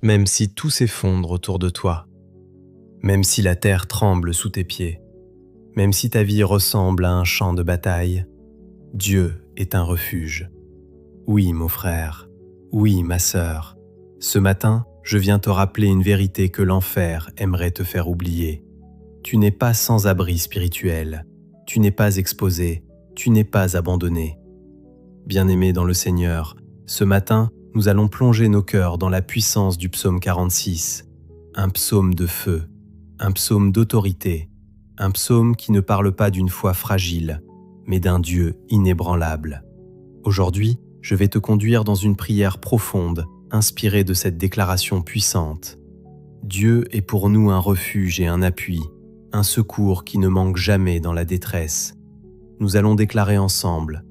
même si tout s'effondre autour de toi, même si la terre tremble sous tes pieds, même si ta vie ressemble à un champ de bataille, Dieu est un refuge. Oui, mon frère, oui, ma sœur, ce matin, je viens te rappeler une vérité que l'enfer aimerait te faire oublier. Tu n'es pas sans abri spirituel, tu n'es pas exposé, tu n'es pas abandonné. Bien-aimé dans le Seigneur, ce matin, nous allons plonger nos cœurs dans la puissance du psaume 46, un psaume de feu, un psaume d'autorité, un psaume qui ne parle pas d'une foi fragile, mais d'un Dieu inébranlable. Aujourd'hui, je vais te conduire dans une prière profonde, inspirée de cette déclaration puissante. Dieu est pour nous un refuge et un appui, un secours qui ne manque jamais dans la détresse. Nous allons déclarer ensemble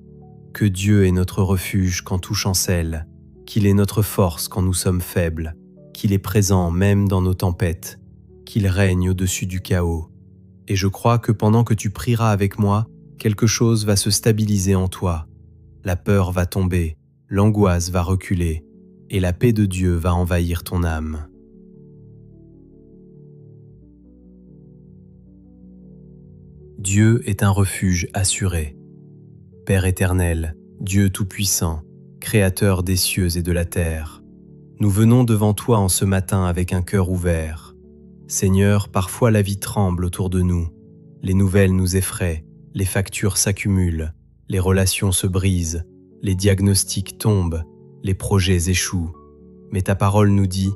que Dieu est notre refuge quand tout chancelle, qu'il est notre force quand nous sommes faibles, qu'il est présent même dans nos tempêtes, qu'il règne au-dessus du chaos. Et je crois que pendant que tu prieras avec moi, quelque chose va se stabiliser en toi. La peur va tomber, l'angoisse va reculer, et la paix de Dieu va envahir ton âme. Dieu est un refuge assuré. Père éternel, Dieu tout-puissant, Créateur des cieux et de la terre, nous venons devant toi en ce matin avec un cœur ouvert. Seigneur, parfois la vie tremble autour de nous, les nouvelles nous effraient, les factures s'accumulent, les relations se brisent, les diagnostics tombent, les projets échouent. Mais ta parole nous dit,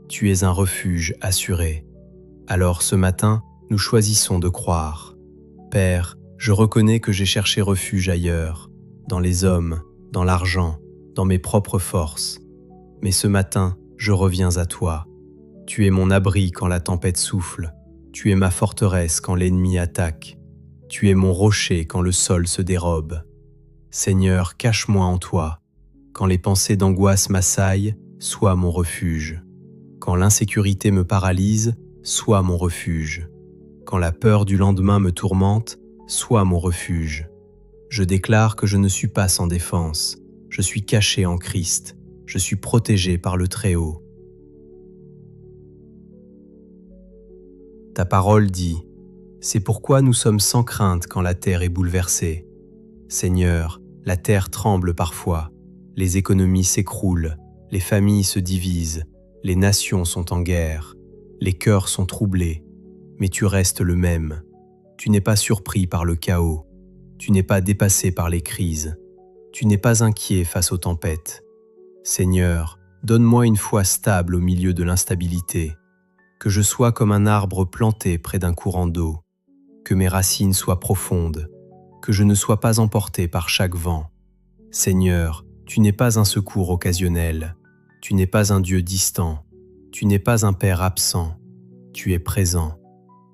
tu es un refuge assuré. Alors ce matin, nous choisissons de croire. Père, je reconnais que j'ai cherché refuge ailleurs, dans les hommes, dans l'argent, dans mes propres forces. Mais ce matin, je reviens à toi. Tu es mon abri quand la tempête souffle. Tu es ma forteresse quand l'ennemi attaque. Tu es mon rocher quand le sol se dérobe. Seigneur, cache-moi en toi. Quand les pensées d'angoisse m'assaillent, sois mon refuge. Quand l'insécurité me paralyse, sois mon refuge. Quand la peur du lendemain me tourmente, sois mon refuge. Je déclare que je ne suis pas sans défense. Je suis caché en Christ. Je suis protégé par le Très-Haut. Ta parole dit, c'est pourquoi nous sommes sans crainte quand la terre est bouleversée. Seigneur, la terre tremble parfois, les économies s'écroulent, les familles se divisent, les nations sont en guerre, les cœurs sont troublés, mais tu restes le même. Tu n'es pas surpris par le chaos, tu n'es pas dépassé par les crises, tu n'es pas inquiet face aux tempêtes. Seigneur, donne-moi une foi stable au milieu de l'instabilité, que je sois comme un arbre planté près d'un courant d'eau, que mes racines soient profondes, que je ne sois pas emporté par chaque vent. Seigneur, tu n'es pas un secours occasionnel, tu n'es pas un Dieu distant, tu n'es pas un Père absent, tu es présent,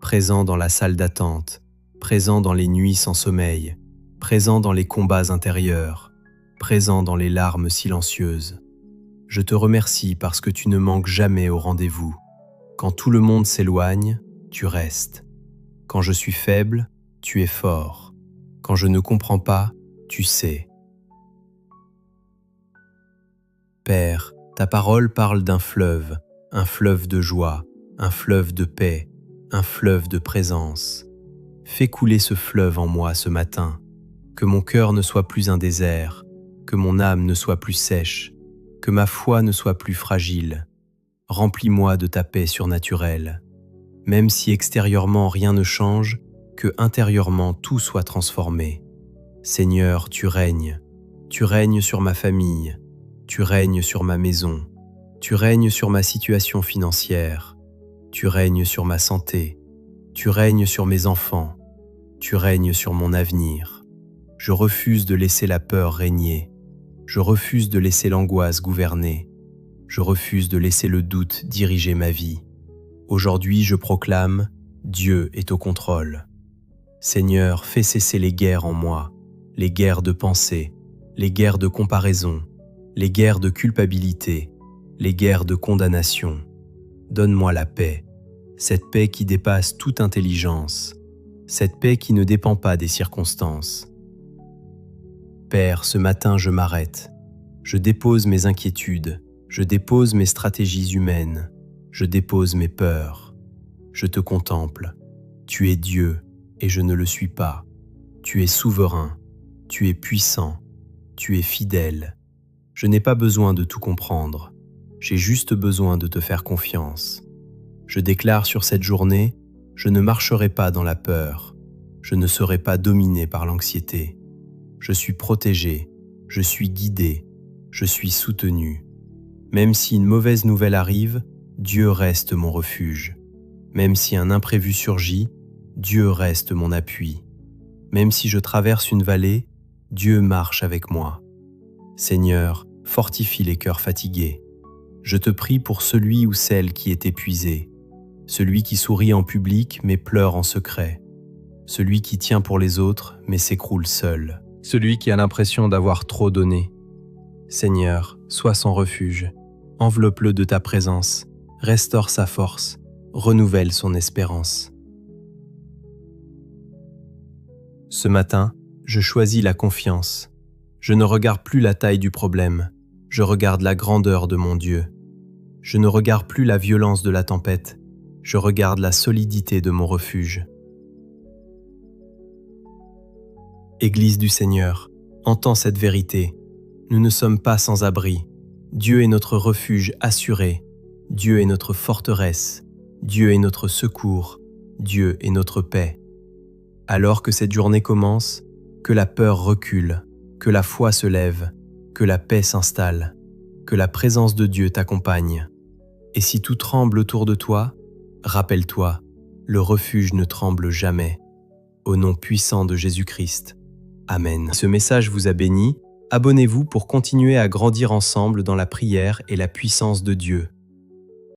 présent dans la salle d'attente, présent dans les nuits sans sommeil, présent dans les combats intérieurs, présent dans les larmes silencieuses. Je te remercie parce que tu ne manques jamais au rendez-vous. Quand tout le monde s'éloigne, tu restes. Quand je suis faible, tu es fort. Quand je ne comprends pas, tu sais. Père, ta parole parle d'un fleuve, un fleuve de joie, un fleuve de paix, un fleuve de présence. Fais couler ce fleuve en moi ce matin, que mon cœur ne soit plus un désert, que mon âme ne soit plus sèche, que ma foi ne soit plus fragile. Remplis-moi de ta paix surnaturelle. Même si extérieurement rien ne change, que intérieurement tout soit transformé. Seigneur, tu règnes sur ma famille, tu règnes sur ma maison, tu règnes sur ma situation financière, tu règnes sur ma santé, tu règnes sur mes enfants, tu règnes sur mon avenir. Je refuse de laisser la peur régner, je refuse de laisser l'angoisse gouverner, je refuse de laisser le doute diriger ma vie. Aujourd'hui, je proclame, Dieu est au contrôle. Seigneur, fais cesser les guerres en moi, les guerres de pensée, les guerres de comparaison, les guerres de culpabilité, les guerres de condamnation. Donne-moi la paix, cette paix qui dépasse toute intelligence, cette paix qui ne dépend pas des circonstances. Père, ce matin je m'arrête, je dépose mes inquiétudes, Je dépose mes stratégies humaines, je dépose mes peurs. Je te contemple. Tu es Dieu et je ne le suis pas. Tu es souverain, tu es puissant, tu es fidèle. Je n'ai pas besoin de tout comprendre, j'ai juste besoin de te faire confiance. Je déclare sur cette journée, je ne marcherai pas dans la peur, je ne serai pas dominé par l'anxiété. Je suis protégé, je suis guidé, je suis soutenu. Même si une mauvaise nouvelle arrive, Dieu reste mon refuge. Même si un imprévu surgit, Dieu reste mon appui. Même si je traverse une vallée, Dieu marche avec moi. Seigneur, fortifie les cœurs fatigués. Je te prie pour celui ou celle qui est épuisé, celui qui sourit en public mais pleure en secret, celui qui tient pour les autres mais s'écroule seul, celui qui a l'impression d'avoir trop donné. Seigneur, sois son refuge, enveloppe-le de ta présence, restaure sa force, renouvelle son espérance. Ce matin, je choisis la confiance. Je ne regarde plus la taille du problème, je regarde la grandeur de mon Dieu. Je ne regarde plus la violence de la tempête, je regarde la solidité de mon refuge. Église du Seigneur, entends cette vérité. Nous ne sommes pas sans abri. Dieu est notre refuge assuré. Dieu est notre forteresse. Dieu est notre secours. Dieu est notre paix. Alors que cette journée commence, que la peur recule, que la foi se lève, que la paix s'installe, que la présence de Dieu t'accompagne. Et si tout tremble autour de toi, rappelle-toi, le refuge ne tremble jamais. Au nom puissant de Jésus-Christ. Amen. Ce message vous a béni. Abonnez-vous pour continuer à grandir ensemble dans la prière et la puissance de Dieu.